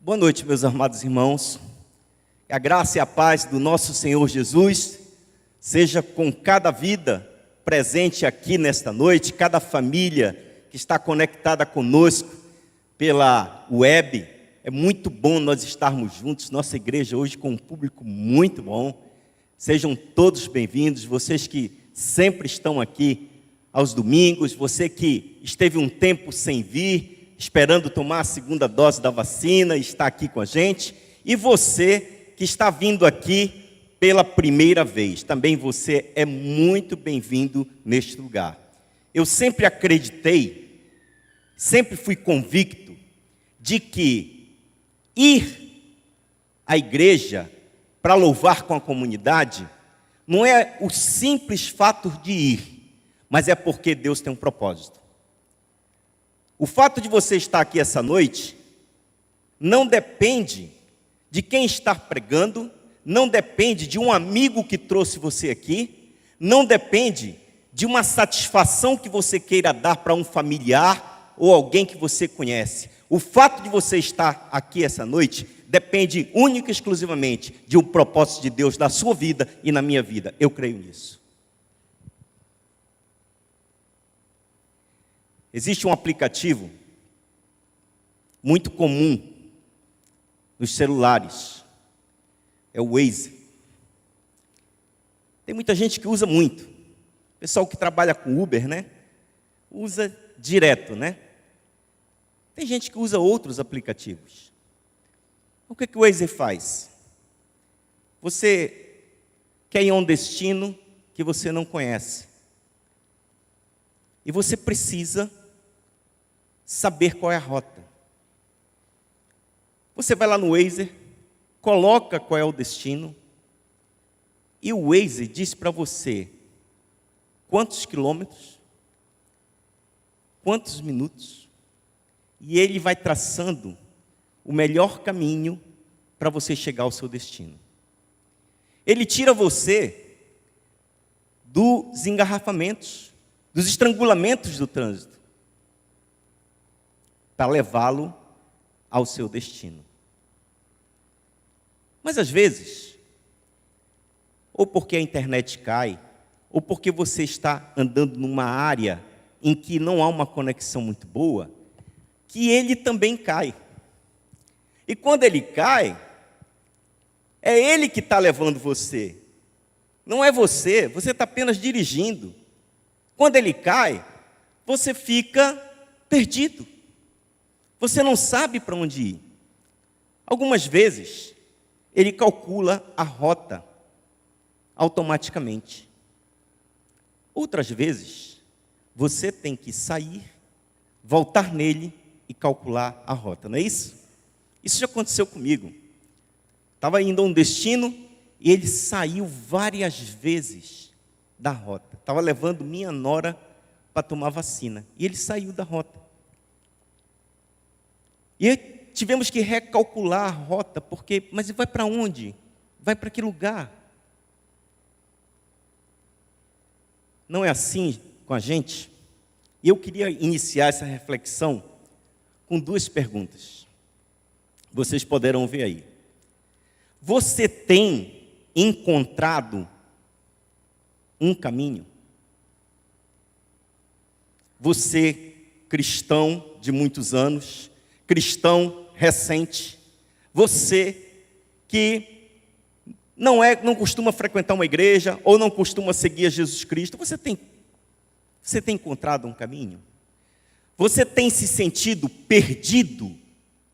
Boa noite, meus amados irmãos. Que a graça e a paz do nosso Senhor Jesus seja com cada vida presente aqui nesta noite, cada família que está conectada conosco pela web. É muito bom nós estarmos juntos, nossa igreja hoje com um público muito bom. Sejam todos bem-vindos, vocês que sempre estão aqui aos domingos, você que esteve um tempo sem vir, esperando tomar a segunda dose da vacina, está aqui com a gente, e você que está vindo aqui pela primeira vez, também você é muito bem-vindo neste lugar. Eu sempre acreditei, sempre fui convicto de que ir à igreja para louvar com a comunidade não é o simples fato de ir, mas é porque Deus tem um propósito. O fato de você estar aqui essa noite não depende de quem está pregando, não depende de um amigo que trouxe você aqui, não depende de uma satisfação que você queira dar para um familiar ou alguém que você conhece. O fato de você estar aqui essa noite depende única e exclusivamente de um propósito de Deus na sua vida e na minha vida. Eu creio nisso. Existe um aplicativo muito comum nos celulares, é o Waze. Tem muita gente que usa muito. O pessoal que trabalha com Uber, né? Usa direto, né? Tem gente que usa outros aplicativos. O que o Waze faz? Você quer ir a um destino que você não conhece. E você precisa saber qual é a rota. Você vai lá no Waze, coloca qual é o destino, e o Waze diz para você quantos quilômetros, quantos minutos, e ele vai traçando o melhor caminho para você chegar ao seu destino. Ele tira você dos engarrafamentos, dos estrangulamentos do trânsito, para levá-lo ao seu destino. Mas às vezes, ou porque a internet cai, ou porque você está andando numa área em que não há uma conexão muito boa, que ele também cai. E quando ele cai, é ele que está levando você. Não é você, você está apenas dirigindo. Quando ele cai, você fica perdido. Você não sabe para onde ir. Algumas vezes, ele calcula a rota automaticamente. Outras vezes, você tem que sair, voltar nele e calcular a rota, não é isso? Isso já aconteceu comigo. Estava indo a um destino e ele saiu várias vezes da rota. Estava levando minha nora para tomar vacina. E ele saiu da rota. E tivemos que recalcular a rota, porque, mas vai para onde? Vai para que lugar? Não é assim com a gente? E eu queria iniciar essa reflexão com duas perguntas. Vocês poderão ver aí. Você tem encontrado um caminho? Você, cristão de muitos anos, cristão recente, você que não costuma frequentar uma igreja ou não costuma seguir a Jesus Cristo, você tem encontrado um caminho? Você tem se sentido perdido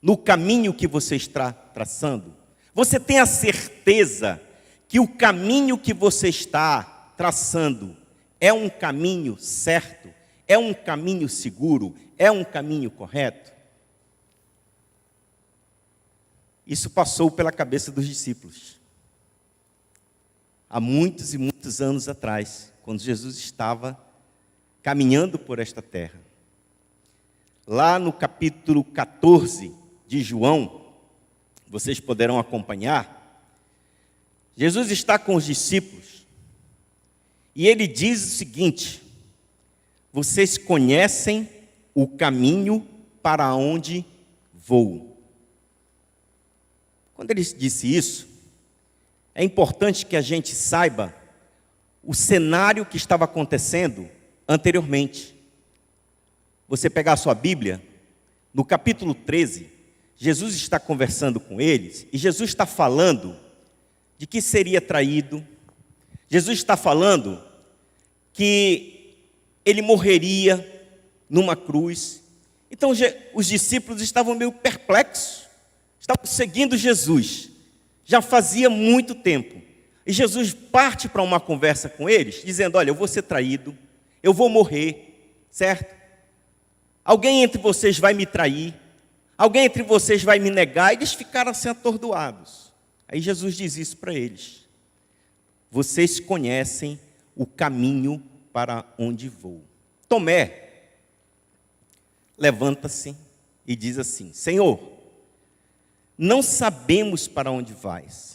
no caminho que você está traçando? Você tem a certeza que o caminho que você está traçando é um caminho certo, é um caminho seguro, é um caminho correto? Isso passou pela cabeça dos discípulos. Há muitos e muitos anos atrás, quando Jesus estava caminhando por esta terra. Lá no capítulo 14 de João, vocês poderão acompanhar, Jesus está com os discípulos e ele diz o seguinte: vocês conhecem o caminho para onde vou. Quando ele disse isso, é importante que a gente saiba o cenário que estava acontecendo anteriormente. Você pegar a sua Bíblia, no capítulo 13, Jesus está conversando com eles, e Jesus está falando de que seria traído, Jesus está falando que ele morreria numa cruz. Então os discípulos estavam meio perplexos, estavam seguindo Jesus, já fazia muito tempo. E Jesus parte para uma conversa com eles, dizendo: olha, eu vou ser traído, eu vou morrer, certo? Alguém entre vocês vai me trair, alguém entre vocês vai me negar. E eles ficaram assim atordoados. Aí Jesus diz isso para eles: vocês conhecem o caminho para onde vou. Tomé levanta-se e diz assim: Senhor, não sabemos para onde vais.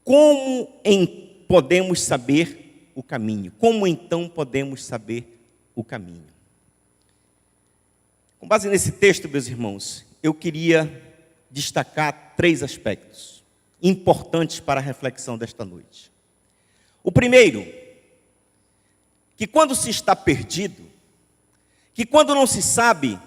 Como podemos saber o caminho? Como então podemos saber o caminho? Com base nesse texto, meus irmãos, eu queria destacar 3 aspectos importantes para a reflexão desta noite. O primeiro, que quando se está perdido, que quando não se sabe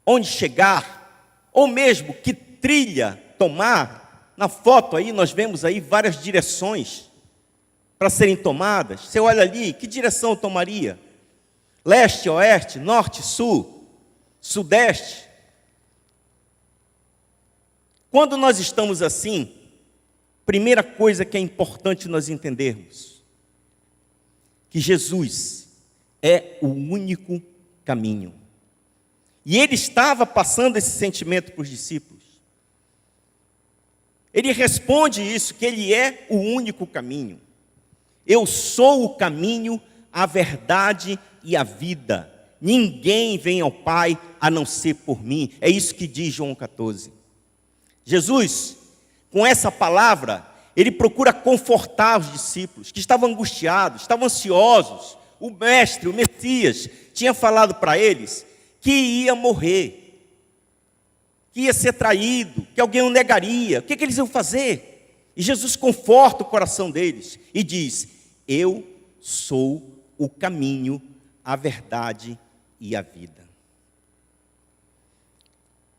onde chegar, ou mesmo que trilha tomar, na foto aí nós vemos aí várias direções para serem tomadas. Você olha ali, que direção eu tomaria? Leste, oeste, norte, sul, sudeste. Quando nós estamos assim, primeira coisa que é importante nós entendermos, que Jesus é o único caminho. E ele estava passando esse sentimento para os discípulos. Ele responde isso, que ele é o único caminho. Eu sou o caminho, a verdade e a vida. Ninguém vem ao Pai a não ser por mim. É isso que diz João 14. Jesus, com essa palavra, ele procura confortar os discípulos, que estavam angustiados, estavam ansiosos. O mestre, o Messias, tinha falado para eles que ia morrer, que ia ser traído, que alguém o negaria. O que eles iam fazer? E Jesus conforta o coração deles e diz: eu sou o caminho, a verdade e a vida.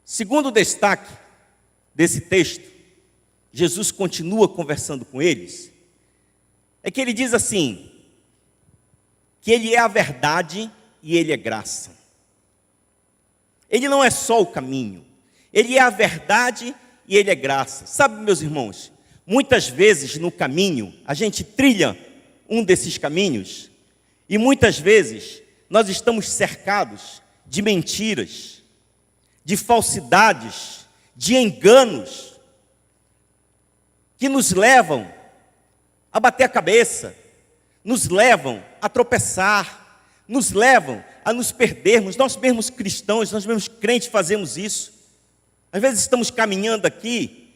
Segundo destaque desse texto, Jesus continua conversando com eles, é que ele diz assim, que ele é a verdade e ele é graça. Ele não é só o caminho, ele é a verdade e ele é graça. Sabe, meus irmãos, muitas vezes no caminho, a gente trilha um desses caminhos, e muitas vezes nós estamos cercados de mentiras, de falsidades, de enganos, que nos levam a bater a cabeça, nos levam a tropeçar, nos levam a nos perdermos. Nós mesmos cristãos, nós mesmos crentes fazemos isso. Às vezes estamos caminhando aqui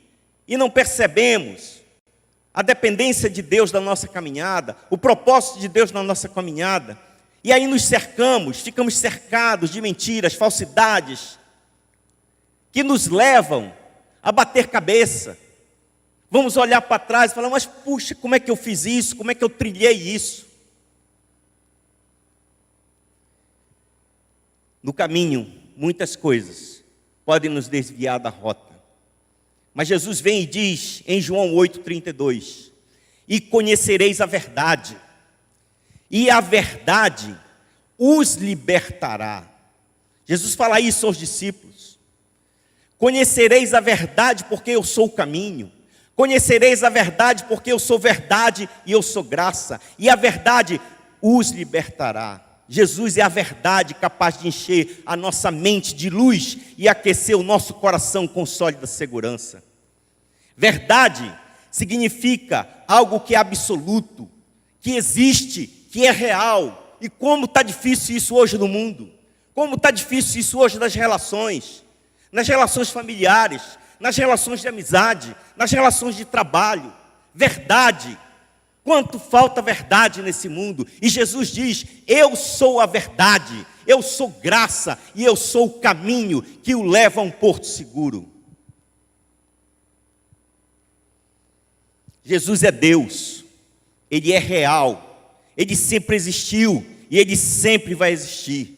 e não percebemos a dependência de Deus da nossa caminhada, o propósito de Deus na nossa caminhada. E aí nos cercamos, ficamos cercados de mentiras, falsidades, que nos levam a bater cabeça. Vamos olhar para trás e falar: mas puxa, como é que eu fiz isso? Como é que eu trilhei isso? No caminho, muitas coisas podem nos desviar da rota. Mas Jesus vem e diz em João 8,32: e conhecereis a verdade, e a verdade os libertará. Jesus fala isso aos discípulos. Conhecereis a verdade porque eu sou o caminho. Conhecereis a verdade porque eu sou verdade e eu sou graça. E a verdade os libertará. Jesus é a verdade capaz de encher a nossa mente de luz e aquecer o nosso coração com sólida segurança. Verdade significa algo que é absoluto, que existe, que é real. E como está difícil isso hoje no mundo. Como está difícil isso hoje nas relações familiares, nas relações de amizade, nas relações de trabalho. Verdade. Quanto falta verdade nesse mundo. E Jesus diz: eu sou a verdade, eu sou graça e eu sou o caminho que o leva a um porto seguro. Jesus é Deus, Ele é real, Ele sempre existiu e Ele sempre vai existir.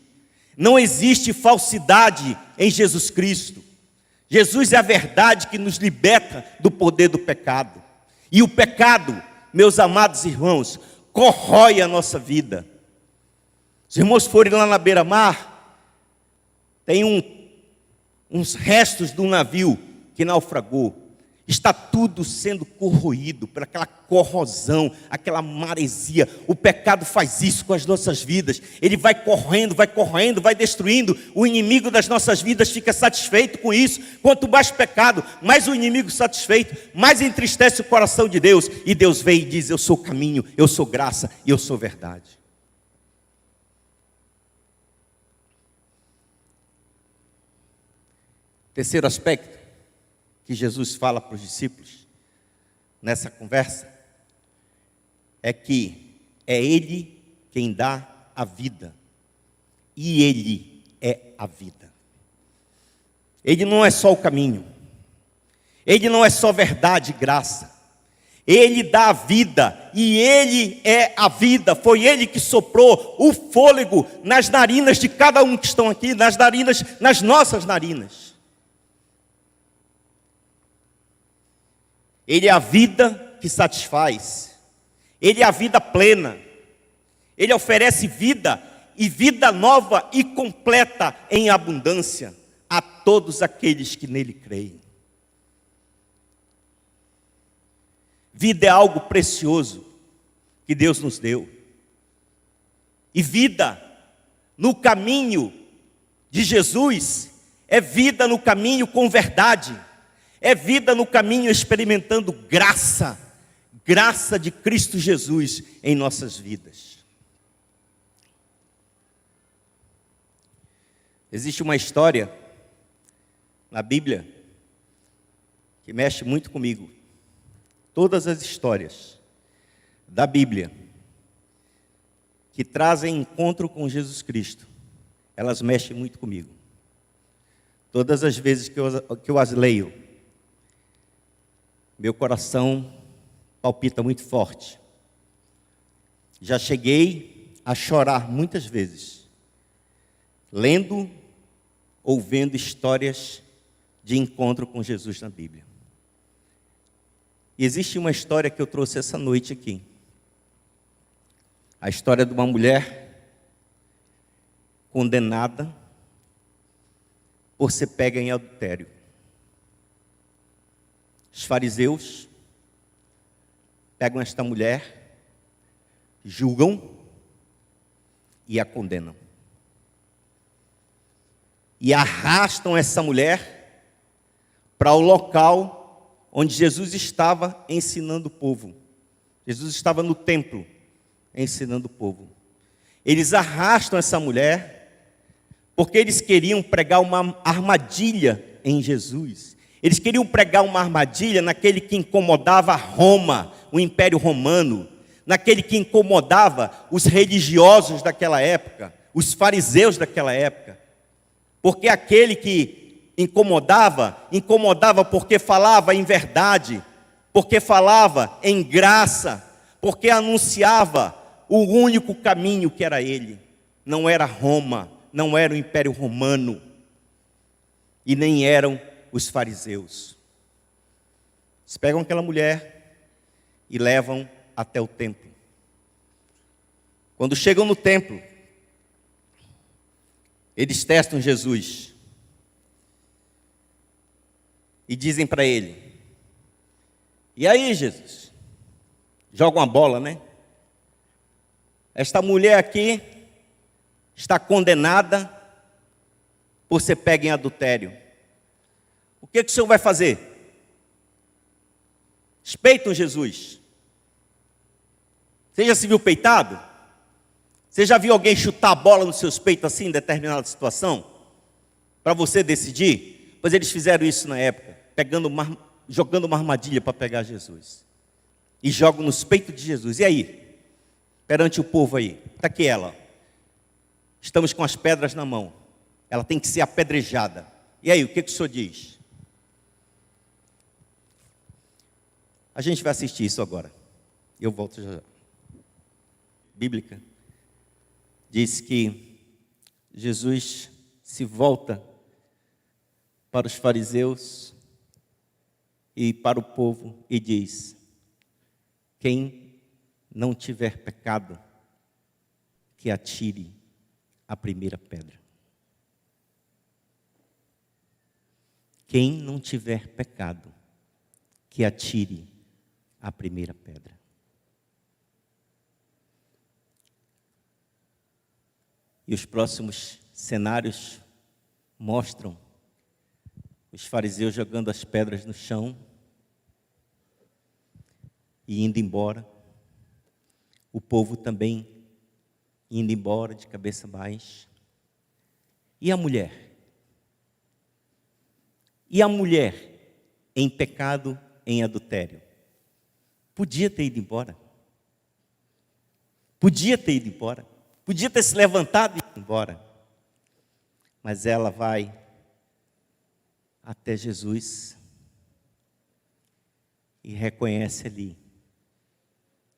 Não existe falsidade em Jesus Cristo. Jesus é a verdade que nos liberta do poder do pecado. E o pecado, meus amados irmãos, corrói a nossa vida. Os irmãos forem lá na beira-mar, tem uns restos de um navio que naufragou. Está tudo sendo corroído por aquela corrosão, aquela maresia. O pecado faz isso com as nossas vidas. Ele vai correndo, vai destruindo. O inimigo das nossas vidas fica satisfeito com isso. Quanto mais pecado, mais o inimigo satisfeito, mais entristece o coração de Deus. E Deus vem e diz: eu sou caminho, eu sou graça e eu sou verdade. Terceiro aspecto que Jesus fala para os discípulos nessa conversa é que é Ele quem dá a vida, e Ele é a vida. Ele não é só o caminho, Ele não é só verdade e graça, Ele dá a vida e Ele é a vida. Foi Ele que soprou o fôlego nas narinas de cada um que estão aqui, nas nossas narinas. Ele é a vida que satisfaz. Ele é a vida plena. Ele oferece vida, e vida nova e completa em abundância a todos aqueles que nele creem. Vida é algo precioso que Deus nos deu. E vida no caminho de Jesus é vida no caminho com verdade. É vida no caminho experimentando graça de Cristo Jesus em nossas vidas. Existe uma história na Bíblia que mexe muito comigo. Todas as histórias da Bíblia que trazem encontro com Jesus Cristo, elas mexem muito comigo. Todas as vezes que eu as leio, meu coração palpita muito forte. Já cheguei a chorar muitas vezes, lendo ou vendo histórias de encontro com Jesus na Bíblia. E existe uma história que eu trouxe essa noite aqui. A história de uma mulher condenada por ser pega em adultério. Os fariseus pegam esta mulher, julgam e a condenam. E arrastam essa mulher para o local onde Jesus estava ensinando o povo. Jesus estava no templo ensinando o povo. Eles arrastam essa mulher porque eles queriam pregar uma armadilha em Jesus. Eles queriam pregar uma armadilha naquele que incomodava Roma, o Império Romano, naquele que incomodava os religiosos daquela época, os fariseus daquela época. Porque aquele que incomodava porque falava em verdade, porque falava em graça, porque anunciava o único caminho que era ele. Não era Roma, não era o Império Romano, e nem eram os fariseus. Eles pegam aquela mulher e levam até o templo. Quando chegam no templo, eles testam Jesus e dizem para ele: e aí, Jesus? Joga uma bola, né? Esta mulher aqui está condenada por ser pega em adultério. O que o senhor vai fazer? Respeitam Jesus. Você já se viu peitado? Você já viu alguém chutar a bola nos seus peitos assim em determinada situação? Para você decidir? Pois eles fizeram isso na época, jogando uma armadilha para pegar Jesus. E jogam nos peitos de Jesus. E aí? Perante o povo aí. Está aqui ela. Estamos com as pedras na mão. Ela tem que ser apedrejada. E aí, o que o senhor diz? A gente vai assistir isso agora. Eu volto já. Bíblica diz que Jesus se volta para os fariseus e para o povo e diz: quem não tiver pecado, que atire a primeira pedra. Quem não tiver pecado, que atire a primeira pedra. E os próximos cenários mostram os fariseus jogando as pedras no chão e indo embora. O povo também indo embora de cabeça baixa. E a mulher? E a mulher em pecado, em adultério? Podia ter ido embora. Podia ter ido embora. Podia ter se levantado e ido embora. Mas ela vai até Jesus e reconhece ali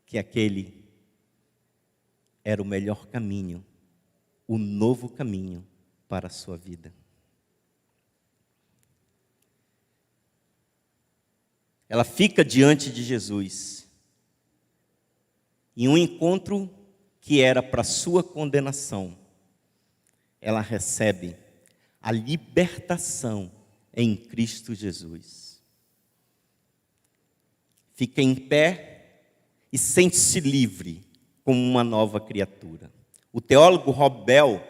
que aquele era o melhor caminho, o novo caminho para a sua vida. Ela fica diante de Jesus em um encontro que era para sua condenação. Ela recebe a libertação em Cristo Jesus. Fica em pé e sente-se livre como uma nova criatura. O teólogo Rob Bell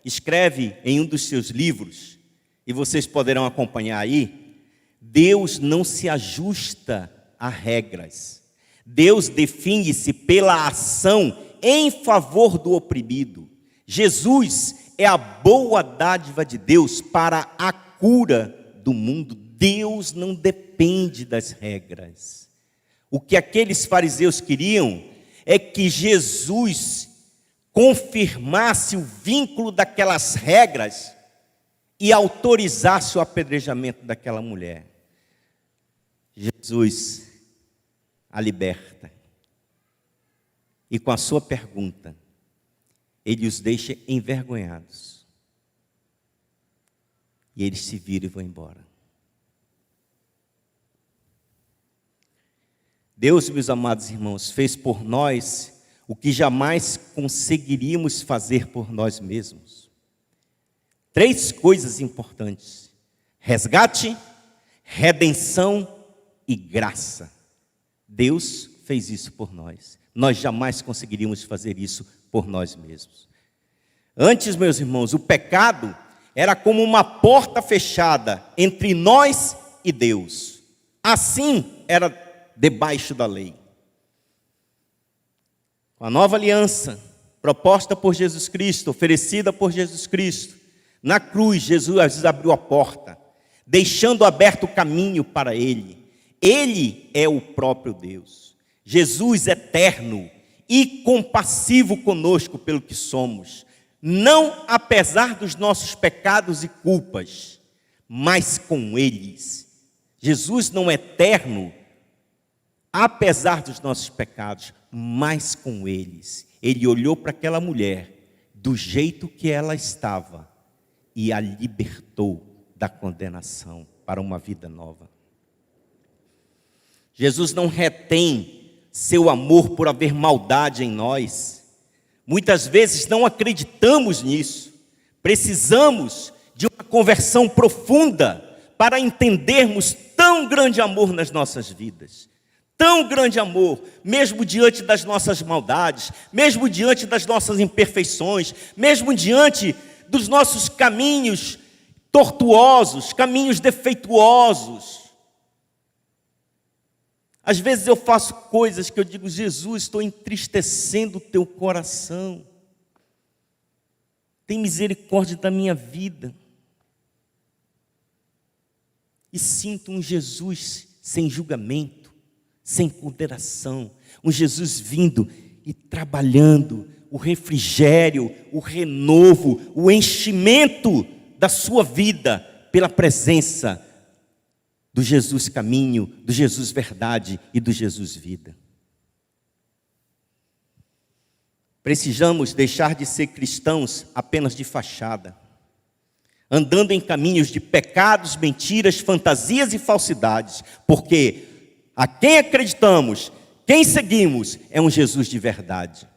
escreve em um dos seus livros, e vocês poderão acompanhar aí: Deus não se ajusta a regras. Deus define-se pela ação em favor do oprimido. Jesus é a boa dádiva de Deus para a cura do mundo. Deus não depende das regras. O que aqueles fariseus queriam é que Jesus confirmasse o vínculo daquelas regras e autorizasse o apedrejamento daquela mulher. Jesus a liberta. E com a sua pergunta, ele os deixa envergonhados. E eles se viram e vão embora. Deus, meus amados irmãos, fez por nós o que jamais conseguiríamos fazer por nós mesmos. 3 coisas importantes: resgate, redenção e graça. Deus fez isso por nós. Nós jamais conseguiríamos fazer isso por nós mesmos. Antes, meus irmãos, o pecado era como uma porta fechada entre nós e Deus. Assim era debaixo da lei. Com a nova aliança proposta por Jesus Cristo, oferecida por Jesus Cristo, na cruz, Jesus abriu a porta, deixando aberto o caminho para Ele. Ele é o próprio Deus. Jesus eterno e compassivo conosco pelo que somos, não apesar dos nossos pecados e culpas, mas com eles. Jesus não é eterno apesar dos nossos pecados, mas com eles. Ele olhou para aquela mulher do jeito que ela estava e a libertou da condenação para uma vida nova. Jesus não retém seu amor por haver maldade em nós. Muitas vezes não acreditamos nisso. Precisamos de uma conversão profunda para entendermos tão grande amor nas nossas vidas. Tão grande amor, mesmo diante das nossas maldades, mesmo diante das nossas imperfeições, mesmo diante dos nossos caminhos tortuosos, caminhos defeituosos. Às vezes eu faço coisas que eu digo: Jesus, estou entristecendo o teu coração. Tem misericórdia da minha vida. E sinto um Jesus sem julgamento, sem condenação. Um Jesus vindo e trabalhando o refrigério, o renovo, o enchimento da sua vida pela presença do Jesus caminho, do Jesus verdade e do Jesus vida. Precisamos deixar de ser cristãos apenas de fachada, andando em caminhos de pecados, mentiras, fantasias e falsidades, porque a quem acreditamos, quem seguimos, é um Jesus de verdade.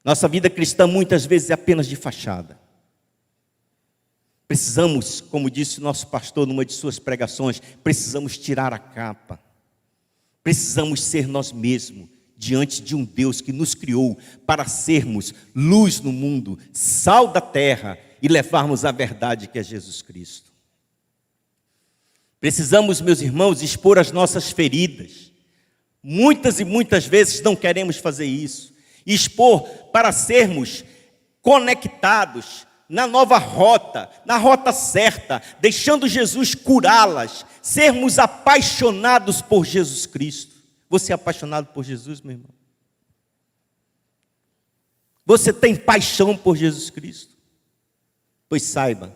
Nossa vida cristã muitas vezes é apenas de fachada. Precisamos, como disse o nosso pastor numa de suas pregações, precisamos tirar a capa. Precisamos ser nós mesmos, diante de um Deus que nos criou para sermos luz no mundo, sal da terra e levarmos a verdade que é Jesus Cristo. Precisamos, meus irmãos, expor as nossas feridas. Muitas e muitas vezes não queremos fazer isso. Expor para sermos conectados na nova rota, na rota certa, deixando Jesus curá-las, sermos apaixonados por Jesus Cristo. Você é apaixonado por Jesus, meu irmão? Você tem paixão por Jesus Cristo? Pois saiba,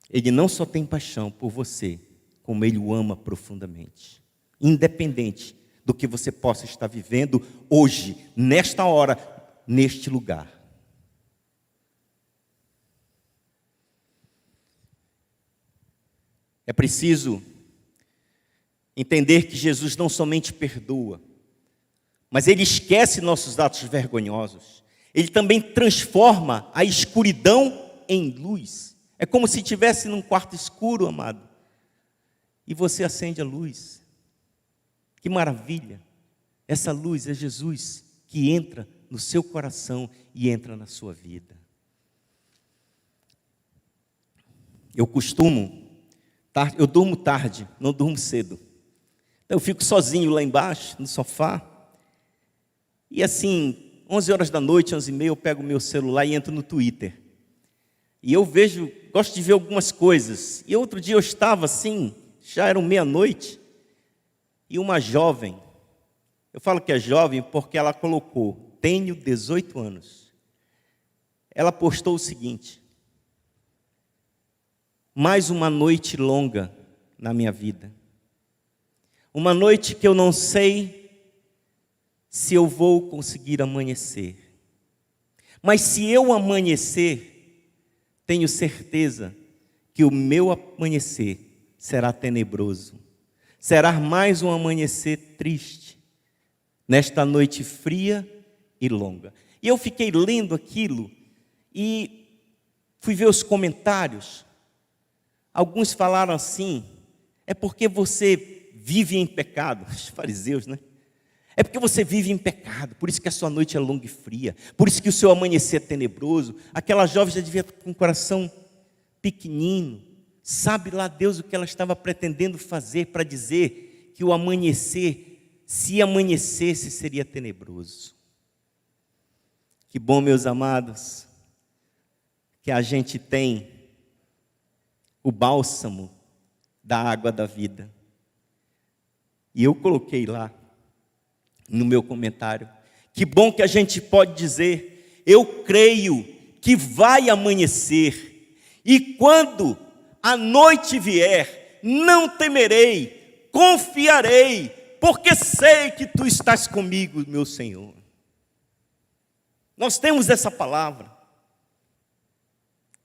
Ele não só tem paixão por você, como Ele o ama profundamente. Independente do que você possa estar vivendo hoje, nesta hora, neste lugar. É preciso entender que Jesus não somente perdoa, mas Ele esquece nossos atos vergonhosos. Ele também transforma a escuridão em luz. É como se estivesse num quarto escuro, amado, e você acende a luz. Que maravilha! Essa luz é Jesus que entra no seu coração e entra na sua vida. Eu durmo tarde, não durmo cedo. Eu fico sozinho lá embaixo, no sofá. E assim, 11 horas da noite, 11h30, eu pego o meu celular e entro no Twitter. E eu gosto de ver algumas coisas. E outro dia eu estava assim, já era meia-noite, e uma jovem, eu falo que é jovem porque ela colocou, tenho 18 anos. Ela postou o seguinte: mais uma noite longa na minha vida. Uma noite que eu não sei se eu vou conseguir amanhecer. Mas se eu amanhecer, tenho certeza que o meu amanhecer será tenebroso. Será mais um amanhecer triste, nesta noite fria e longa. E eu fiquei lendo aquilo e fui ver os comentários. Alguns falaram assim: é porque você vive em pecado. Os fariseus, né? É porque você vive em pecado, por isso que a sua noite é longa e fria, por isso que o seu amanhecer é tenebroso. Aquela jovem já devia estar com um coração pequenino. Sabe lá Deus o que ela estava pretendendo fazer para dizer que o amanhecer, se amanhecesse, seria tenebroso. Que bom, meus amados, que a gente tem o bálsamo da água da vida. E eu coloquei lá no meu comentário, que bom que a gente pode dizer: eu creio que vai amanhecer, e quando a noite vier, não temerei, confiarei, porque sei que tu estás comigo, meu Senhor. Nós temos essa palavra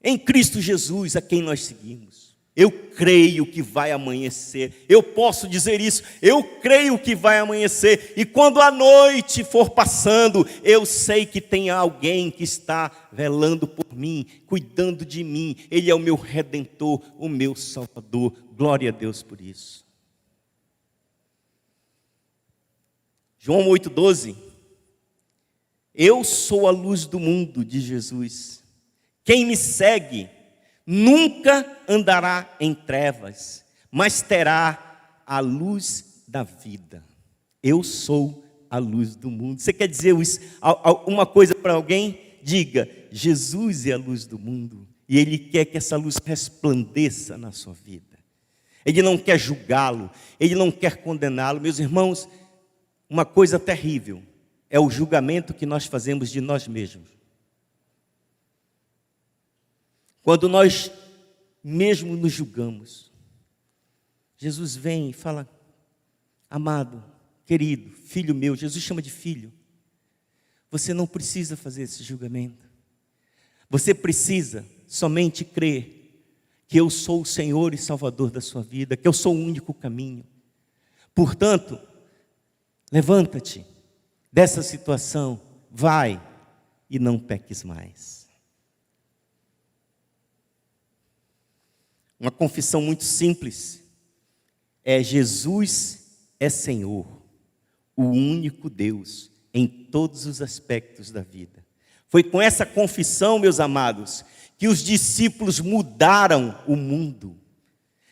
em Cristo Jesus, a quem nós seguimos. Eu creio que vai amanhecer. Eu posso dizer isso. Eu creio que vai amanhecer. E quando a noite for passando, eu sei que tem alguém que está velando por mim, cuidando de mim. Ele é o meu Redentor, o meu Salvador. Glória a Deus por isso. João 8,12. Eu sou a luz do mundo, diz Jesus. Quem me segue nunca andará em trevas, mas terá a luz da vida. Eu sou a luz do mundo. Você quer dizer uma coisa para alguém? Diga: Jesus é a luz do mundo, e Ele quer que essa luz resplandeça na sua vida. Ele não quer julgá-lo, Ele não quer condená-lo. Meus irmãos, uma coisa terrível é o julgamento que nós fazemos de nós mesmos. Quando nós mesmo nos julgamos, Jesus vem e fala: amado, querido, filho meu, Jesus chama de filho. Você não precisa fazer esse julgamento. Você precisa somente crer que eu sou o Senhor e Salvador da sua vida, que eu sou o único caminho. Portanto, levanta-te dessa situação, vai e não peques mais. Uma confissão muito simples é: Jesus é Senhor, o único Deus em todos os aspectos da vida. Foi com essa confissão, meus amados, que os discípulos mudaram o mundo,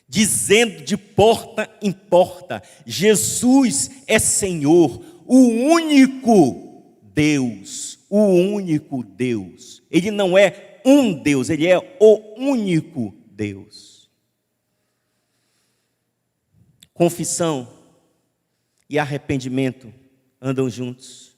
dizendo de porta em porta: Jesus é Senhor, o único Deus, o único Deus. Ele não é um Deus, ele é o único Deus. Confissão e arrependimento andam juntos.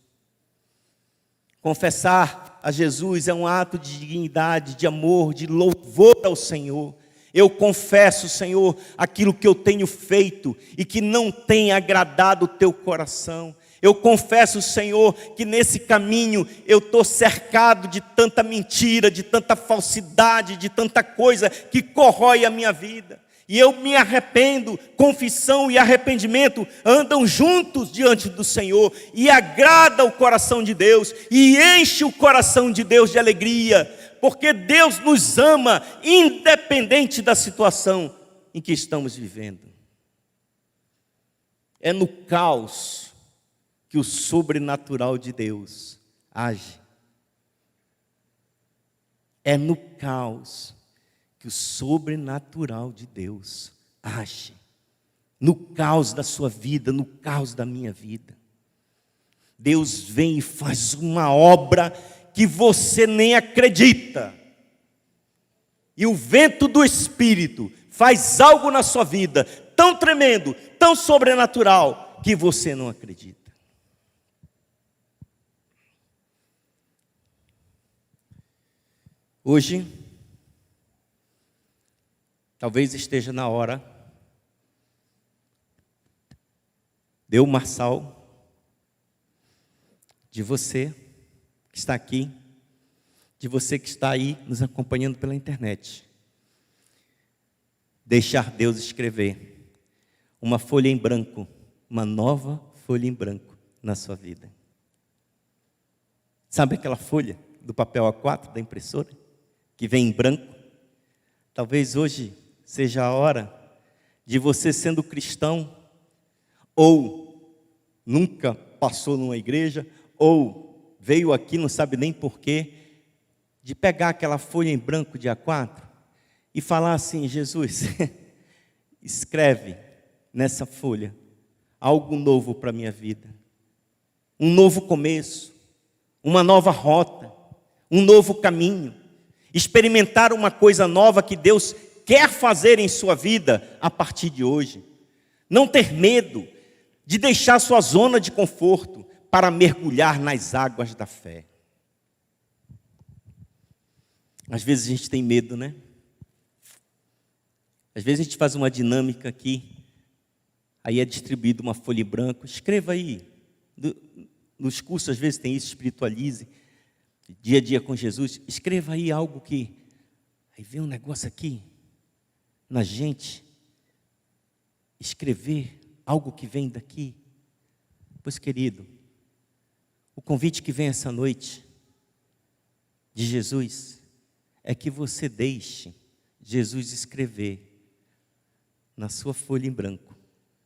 Confessar a Jesus é um ato de dignidade, de amor, de louvor ao Senhor. Eu confesso, Senhor, aquilo que eu tenho feito e que não tem agradado o teu coração. Eu confesso, Senhor, que nesse caminho eu estou cercado de tanta mentira, de tanta falsidade, de tanta coisa que corrói a minha vida. E eu me arrependo. Confissão e arrependimento andam juntos diante do Senhor e agrada o coração de Deus e enche o coração de Deus de alegria, porque Deus nos ama independente da situação em que estamos vivendo. É no caos que o sobrenatural de Deus age. É no caos que o sobrenatural de Deus age. No caos da sua vida, no caos da minha vida. Deus vem e faz uma obra que você nem acredita. E o vento do Espírito faz algo na sua vida tão tremendo, tão sobrenatural, que você não acredita. Hoje, talvez esteja na hora de eu, Marçal, de você que está aqui, de você que está aí nos acompanhando pela internet, deixar Deus escrever uma folha em branco, uma nova folha em branco na sua vida. Sabe aquela folha do papel A4 da impressora, que vem em branco? Talvez hoje seja a hora de você, sendo cristão, ou nunca passou numa igreja, ou veio aqui, não sabe nem porquê, de pegar aquela folha em branco de A4 e falar assim: Jesus, escreve nessa folha algo novo para a minha vida, um novo começo, uma nova rota, um novo caminho, experimentar uma coisa nova que Deus quer fazer em sua vida a partir de hoje. Não ter medo de deixar sua zona de conforto para mergulhar nas águas da fé. Às vezes a gente tem medo, né? Às vezes a gente faz uma dinâmica aqui, aí é distribuído uma folha em branco. Escreva aí. Nos cursos às vezes tem isso, espiritualize, dia a dia com Jesus. Escreva aí algo que... Aí vem um negócio aqui, na gente, escrever algo que vem daqui. Pois, querido, o convite que vem essa noite de Jesus é que você deixe Jesus escrever na sua folha em branco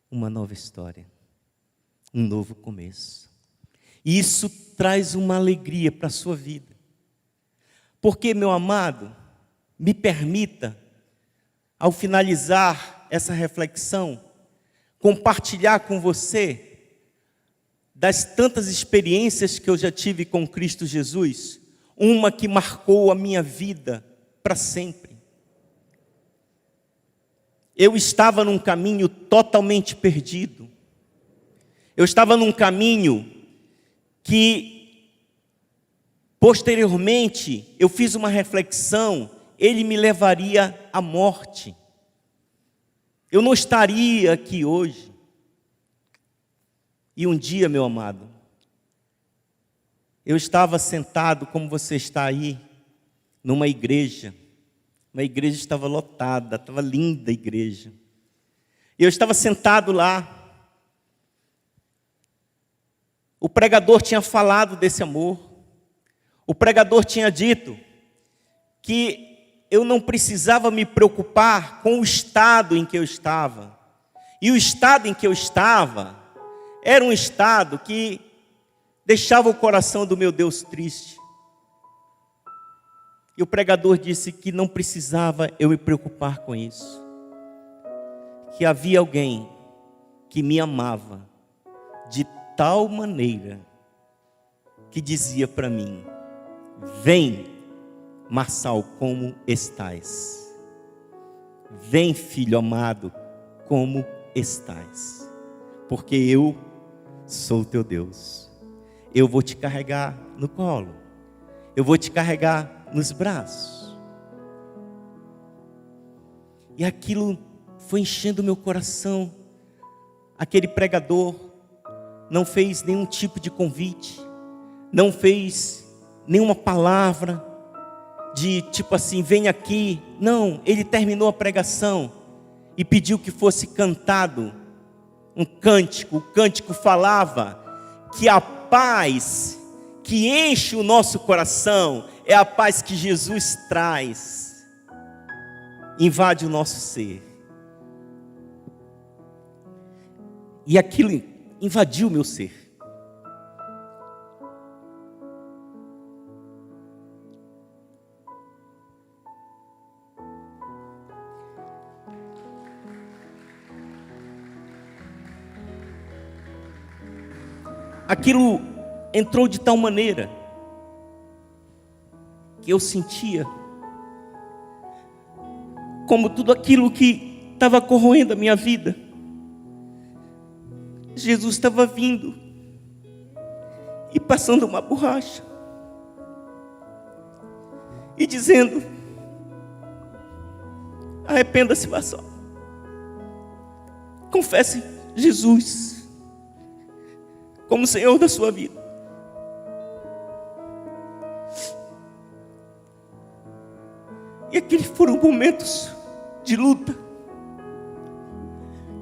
uma nova história, um novo começo. E isso traz uma alegria para a sua vida. Porque, meu amado, me permita, ao finalizar essa reflexão, compartilhar com você das tantas experiências que eu já tive com Cristo Jesus, uma que marcou a minha vida para sempre. Eu estava num caminho totalmente perdido. Eu estava num caminho que, posteriormente, eu fiz uma reflexão, ele me levaria à morte. eu não estaria aqui hoje. E um dia, meu amado, eu estava sentado, como você está aí, numa igreja. Uma igreja estava lotada, estava linda a igreja. E eu estava sentado lá. O pregador tinha falado desse amor. O pregador tinha dito que eu não precisava me preocupar com o estado em que eu estava. E o estado em que eu estava era um estado que deixava o coração do meu Deus triste. E o pregador disse que não precisava eu me preocupar com isso. Que havia alguém que me amava de tal maneira que dizia para mim: vem, Marçal, como estás? Vem, filho amado, como estás? Porque eu sou teu Deus. Eu vou te carregar no colo. Eu vou te carregar nos braços. E aquilo foi enchendo meu coração. Aquele pregador não fez nenhum tipo de convite, não fez nenhuma palavra de tipo assim, vem aqui. Não, ele terminou a pregação e pediu que fosse cantado um cântico. O cântico falava que a paz que enche o nosso coração é a paz que Jesus traz, invade o nosso ser. E aquilo invadiu o meu ser. Aquilo entrou de tal maneira que eu sentia como tudo aquilo que estava corroendo a minha vida, Jesus estava vindo e passando uma borracha e dizendo: arrependa-se, Marçal, confesse Jesus como Senhor da sua vida. E aqueles foram momentos de luta.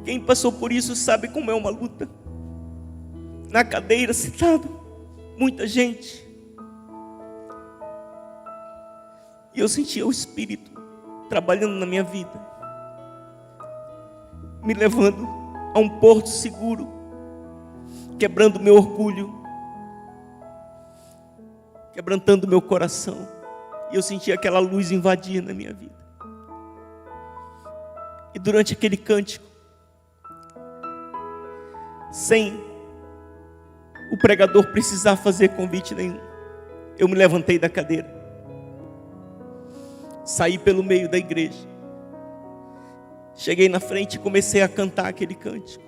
Quem passou por isso sabe como é uma luta. Na cadeira, sentado, muita gente. E eu sentia o Espírito trabalhando na minha vida, me levando a um porto seguro, quebrando meu orgulho, quebrantando meu coração. E eu sentia aquela luz invadir na minha vida. E durante aquele cântico, sem o pregador precisar fazer convite nenhum, eu me levantei da cadeira, saí pelo meio da igreja, cheguei na frente e comecei a cantar aquele cântico.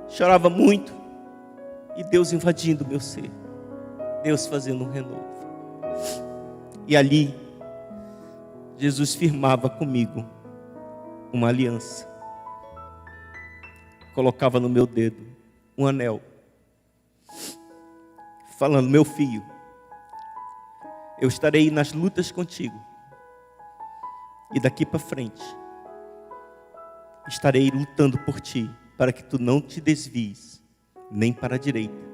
Chorava muito, e Deus invadindo o meu ser, Deus fazendo um renovo. E ali, Jesus firmava comigo uma aliança, colocava no meu dedo um anel, falando: meu filho, eu estarei nas lutas contigo, e daqui para frente estarei lutando por ti, para que tu não te desvies, nem para a direita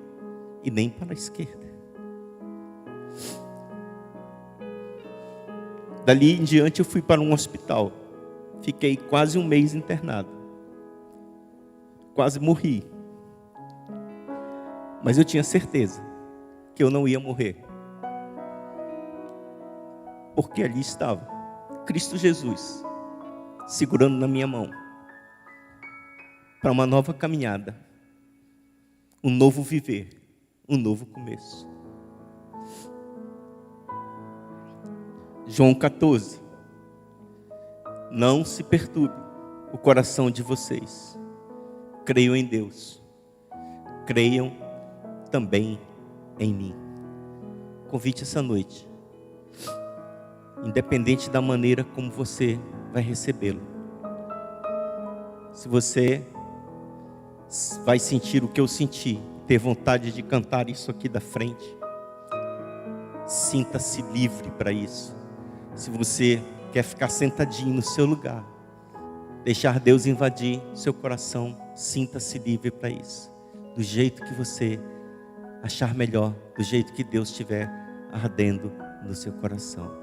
e nem para a esquerda. Dali em diante eu fui para um hospital, fiquei quase um mês internado, quase morri, mas eu tinha certeza que eu não ia morrer, porque ali estava Cristo Jesus segurando na minha mão para uma nova caminhada, um novo viver, um novo começo. João 14. Não se perturbe o coração de vocês. Creiam em Deus, creiam também em mim. Convite essa noite independente da maneira como você vai recebê-lo. Se você vai sentir o que eu senti, ter vontade de cantar isso aqui da frente, sinta-se livre para isso. Se você quer ficar sentadinho no seu lugar, deixar Deus invadir seu coração, sinta-se livre para isso. Do jeito que você achar melhor, do jeito que Deus estiver ardendo no seu coração.